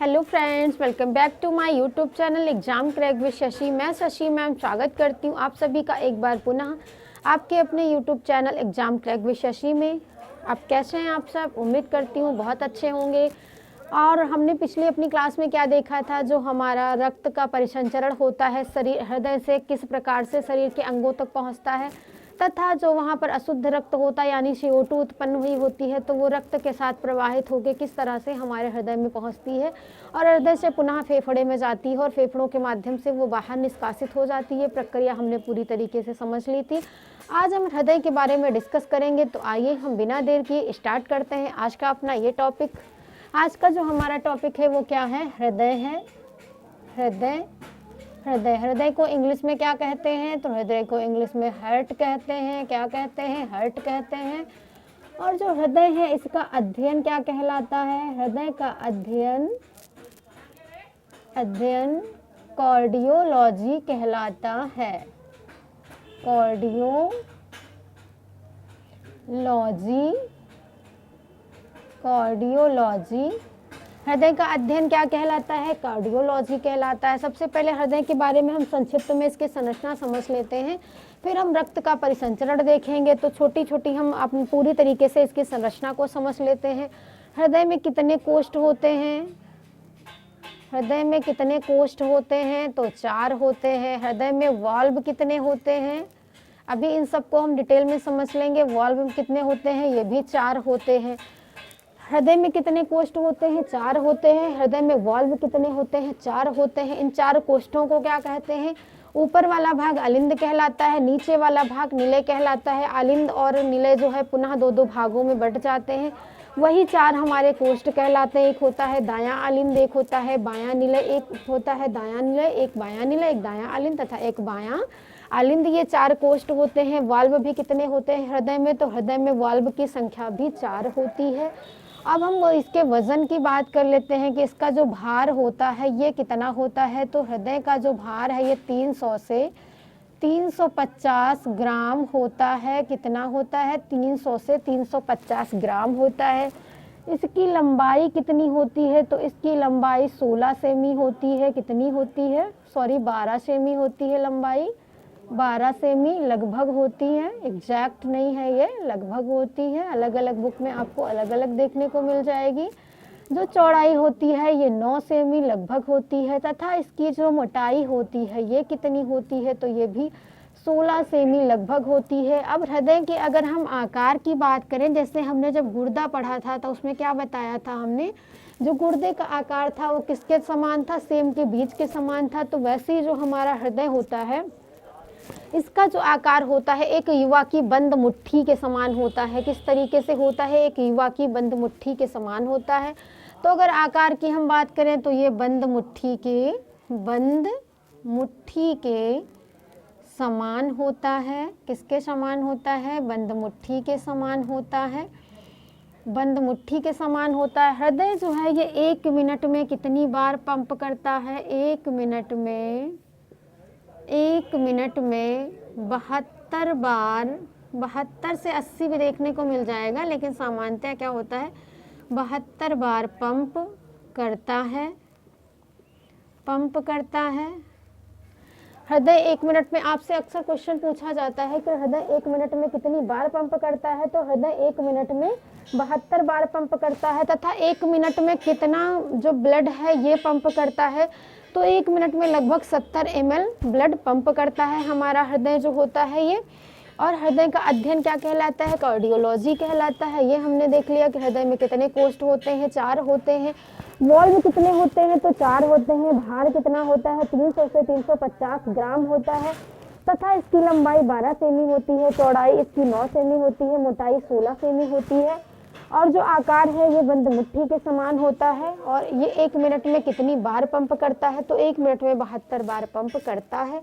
Hello friends, welcome back to my YouTube channel exam crack with Shashi. मैं Shashi ma'am स्वागत करती हूँ आप सभी का एक बार पुनः आपके अपने YouTube channel exam crack with Shashi में। आप कैसे हैं? आप सब उम्मीद करती हूँ बहुत अच्छे होंगे। और हमने पिछली अपनी क्लास में क्या देखा था, जो हमारा रक्त का परिसंचरण होता है शरीर हृदय से किस प्रकार से शरीर के अंगों तक पहुँचता है, तथा जो वहाँ पर अशुद्ध रक्त होता है यानी CO2 उत्पन्न हुई होती है तो वो रक्त के साथ प्रवाहित होकर किस तरह से हमारे हृदय में पहुँचती है और हृदय से पुनः फेफड़े में जाती है और फेफड़ों के माध्यम से वो बाहर निष्कासित हो जाती है। प्रक्रिया हमने पूरी तरीके से समझ ली थी। आज हम हृदय के बारे में डिस्कस करेंगे, तो आइए हम बिना देर किए स्टार्ट करते हैं आज का अपना ये टॉपिक। आज का जो हमारा टॉपिक है वो क्या है? हृदय है। हृदय हृदय को इंग्लिश में क्या कहते हैं? तो हृदय को इंग्लिश में हार्ट कहते हैं। क्या कहते हैं? हार्ट कहते हैं। और जो हृदय है इसका अध्ययन क्या कहलाता है? हृदय का अध्ययन कार्डियोलॉजी कहलाता है। कार्डियोलॉजी हृदय का अध्ययन क्या कहलाता है? कार्डियोलॉजी कहलाता है। सबसे पहले हृदय के बारे में हम संक्षिप्त में इसकी संरचना समझ लेते हैं, फिर हम रक्त का परिसंचरण देखेंगे। तो छोटी छोटी हम अपनी पूरी तरीके से इसकी संरचना को समझ लेते हैं। हृदय में कितने कोष्ठ होते हैं? हृदय में कितने कोष्ठ होते हैं? तो 4 होते हैं। हृदय में वाल्व कितने होते हैं? अभी इन सबको हम डिटेल में समझ लेंगे। वाल्व कितने होते हैं? ये भी 4 होते हैं। हृदय में कितने कोष्ठ होते हैं? 4 होते हैं। हृदय में वाल्व कितने होते हैं? 4 होते हैं। इन 4 कोष्ठों को क्या कहते हैं? ऊपर वाला भाग अलिंद कहलाता है, नीचे वाला भाग निलय कहलाता है। अलिंद और निलय जो है पुनः 2-2 भागों में बंट जाते हैं। वही 4 हमारे कोष्ठ कहलाते हैं। एक होता है दायां अलिंद, एक होता है बायां निलय, एक होता है दायां निलय, एक बायां निलय, एक दायां अलिंद तथा एक बायां अलिंद। ये 4 कोष्ठ होते हैं। वाल्व भी कितने होते हैं हृदय में? तो हृदय में वाल्व की संख्या भी 4 होती है। अब हम इसके वजन की बात कर लेते हैं कि इसका जो भार होता है ये कितना होता है। तो हृदय का जो भार है ये 300 से 350 ग्राम होता है। कितना होता है? 300 से 350 ग्राम होता है। इसकी लंबाई कितनी होती है? तो इसकी लंबाई 16 सेमी होती है। कितनी होती है? 12 सेमी होती है लंबाई। 12 सेमी लगभग होती है, एग्जैक्ट नहीं है, ये लगभग होती है। अलग अलग बुक में आपको अलग अलग देखने को मिल जाएगी। जो चौड़ाई होती है ये 9 सेमी लगभग होती है तथा इसकी जो मोटाई होती है ये कितनी होती है? तो ये भी 16 सेमी लगभग होती है। अब हृदय के अगर हम आकार की बात करें, जैसे हमने जब गुर्दा पढ़ा था तो उसमें क्या बताया था हमने, जो गुर्दे का आकार था वो किसके समान था? सेम के बीज के समान था। तो वैसे ही जो हमारा हृदय होता है इसका जो आकार होता है एक युवा की बंद मुट्ठी के समान होता है। किस तरीके से होता है? एक युवा की बंद मुट्ठी के समान होता है। तो अगर आकार की हम बात करें तो ये बंद मुट्ठी के समान होता है। किसके समान होता है? बंद मुट्ठी के समान होता है। बंद मुट्ठी के समान होता है। हृदय जो है ये 1 मिनट में कितनी बार पंप करता है? 1 मिनट में 72 बार, 72 से 80 भी देखने को मिल जाएगा, लेकिन सामान्यतः क्या होता है 72 बार पंप करता है। हृदय 1 मिनट में, आपसे अक्सर क्वेश्चन पूछा जाता है कि हृदय 1 मिनट में कितनी बार पंप करता है। तो हृदय 1 मिनट में 72 बार पंप करता है तथा 1 मिनट में कितना जो ब्लड है ये पंप करता है। तो 1 मिनट में लगभग 70 ml ब्लड पंप करता है हमारा हृदय जो होता है ये। और हृदय का अध्ययन क्या कहलाता है? कार्डियोलॉजी कहलाता है। ये हमने देख लिया कि हृदय में कितने कोष्ठ होते हैं? 4 होते हैं। वॉल्व कितने होते हैं? तो 4 होते हैं। भार कितना होता है? 300 से 350 ग्राम होता है तथा इसकी लंबाई 12 सेमी होती है, चौड़ाई इसकी 9 सेमी होती है, मोटाई 16 सेमी होती है और जो आकार है ये बंद मुट्ठी के समान होता है। और ये 1 मिनट में कितनी बार पंप करता है? तो 1 मिनट में 72 बार पंप करता है।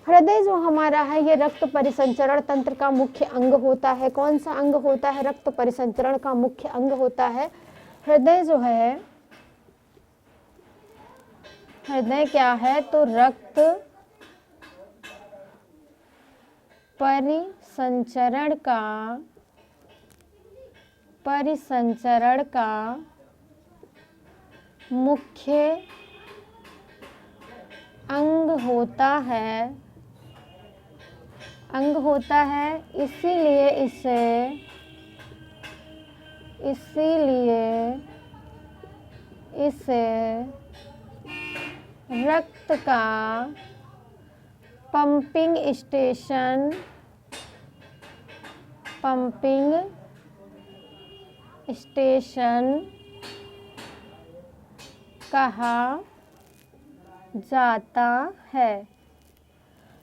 हृदय जो हमारा है ये रक्त परिसंचरण तंत्र का मुख्य अंग होता है। कौन सा अंग होता है? रक्त परिसंचरण का मुख्य अंग होता है। हृदय जो है, हृदय क्या है? तो रक्त परिसंचरण का मुख्य अंग होता है, इसीलिए इसे रक्त का पंपिंग स्टेशन कहा जाता है।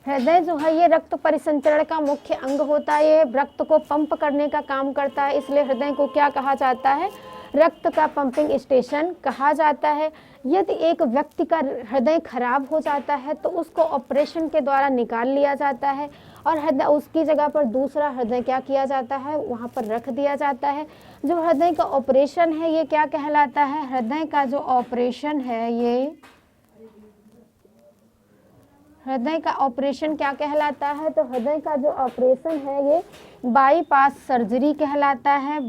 हृदय जो है ये रक्त परिसंचरण का मुख्य अंग होता है, ये रक्त को पंप करने का काम करता है, इसलिए हृदय को क्या कहा जाता है? रक्त का पंपिंग स्टेशन कहा जाता है। यदि एक व्यक्ति का हृदय खराब हो जाता है तो उसको ऑपरेशन के द्वारा निकाल लिया जाता है और हृदय उसकी जगह पर दूसरा हृदय क्या किया जाता है? वहाँ पर रख दिया जाता है। जो हृदय का ऑपरेशन है ये क्या कहलाता है? हृदय का जो ऑपरेशन है ये हृदय का ऑपरेशन क्या कहलाता है? तो हृदय का जो ऑपरेशन है ये बाईपास सर्जरी कहलाता है।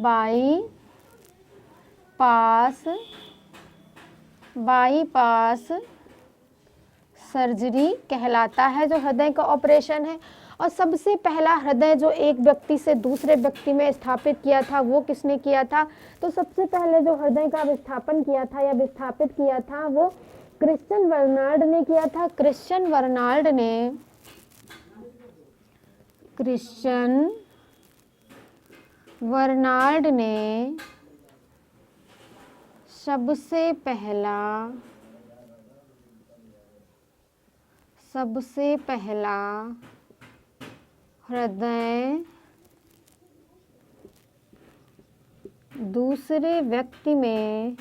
बाईपास सर्जरी कहलाता है जो हृदय का ऑपरेशन है। और सबसे पहला हृदय जो एक व्यक्ति से दूसरे व्यक्ति में स्थापित किया था वो किसने किया था? तो सबसे पहले जो हृदय का विस्थापन किया था या विस्थापित किया था वो क्रिश्चियन बर्नार्ड ने किया था। क्रिश्चियन बर्नार्ड ने सबसे पहला हृदय दूसरे व्यक्ति में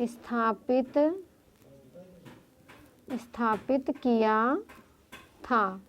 स्थापित किया था।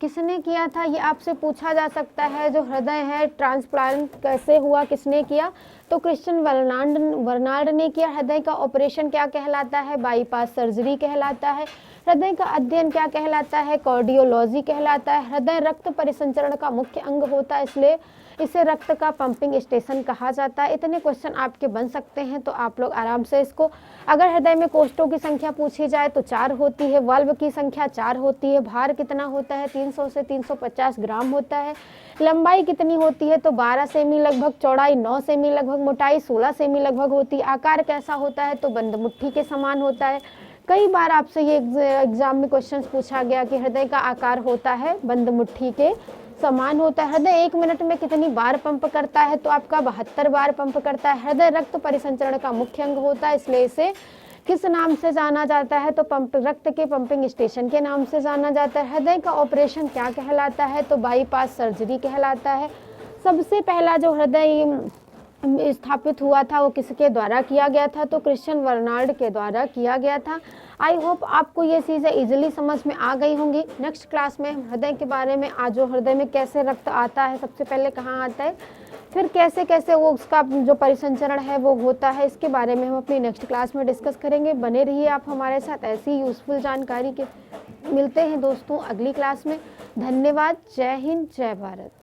किसने किया था ये आपसे पूछा जा सकता है। जो हृदय है ट्रांसप्लांट कैसे हुआ, किसने किया? तो क्रिश्चियन बर्नार्ड ने किया। हृदय का ऑपरेशन क्या कहलाता है? बाईपास सर्जरी कहलाता है। हृदय का अध्ययन क्या कहलाता है? कार्डियोलॉजी कहलाता है। हृदय रक्त परिसंचरण का मुख्य अंग होता है, इसलिए इसे रक्त का पंपिंग स्टेशन कहा जाता है। इतने क्वेश्चन आपके बन सकते हैं, तो आप लोग आराम से इसको, अगर हृदय में कोष्ठों की संख्या पूछी जाए तो 4 होती है, वाल्व की संख्या 4 होती है, भार कितना होता है? 300 से 350 ग्राम होता है। लंबाई कितनी होती है? तो 12 सेमी लगभग, चौड़ाई 9 सेमी लगभग, मोटाई 16 सेमी लगभग होती है। आकार कैसा होता है? तो बंद मुट्ठी के समान होता है। कई बार आपसे ये एग्जाम में क्वेश्चन पूछा गया कि हृदय का आकार होता है बंद मुट्ठी के समान होता है। हृदय 1 मिनट में कितनी बार पंप करता है? तो आपका 72 बार पंप करता है। हृदय रक्त परिसंचरण का मुख्य अंग होता है, इसलिए इसे किस नाम से जाना जाता है? तो रक्त के पंपिंग स्टेशन के नाम से जाना जाता है। हृदय का ऑपरेशन क्या कहलाता है? तो बाईपास सर्जरी कहलाता है। सबसे पहला जो हृदय स्थापित हुआ था वो किसके द्वारा किया गया था? तो क्रिश्चियन बर्नार्ड के द्वारा किया गया था। आई होप आपको ये चीज़ें इजीली समझ में आ गई होंगी। नेक्स्ट क्लास में हम हृदय के बारे में, आज जो हृदय में कैसे रक्त आता है, सबसे पहले कहाँ आता है, फिर कैसे कैसे वो उसका जो परिसंचरण है वो होता है, इसके बारे में हम अपनी नेक्स्ट क्लास में डिस्कस करेंगे। बने रहिए आप हमारे साथ, ऐसी यूजफुल जानकारी के। मिलते हैं दोस्तों अगली क्लास में। धन्यवाद। जय हिंद, जय भारत।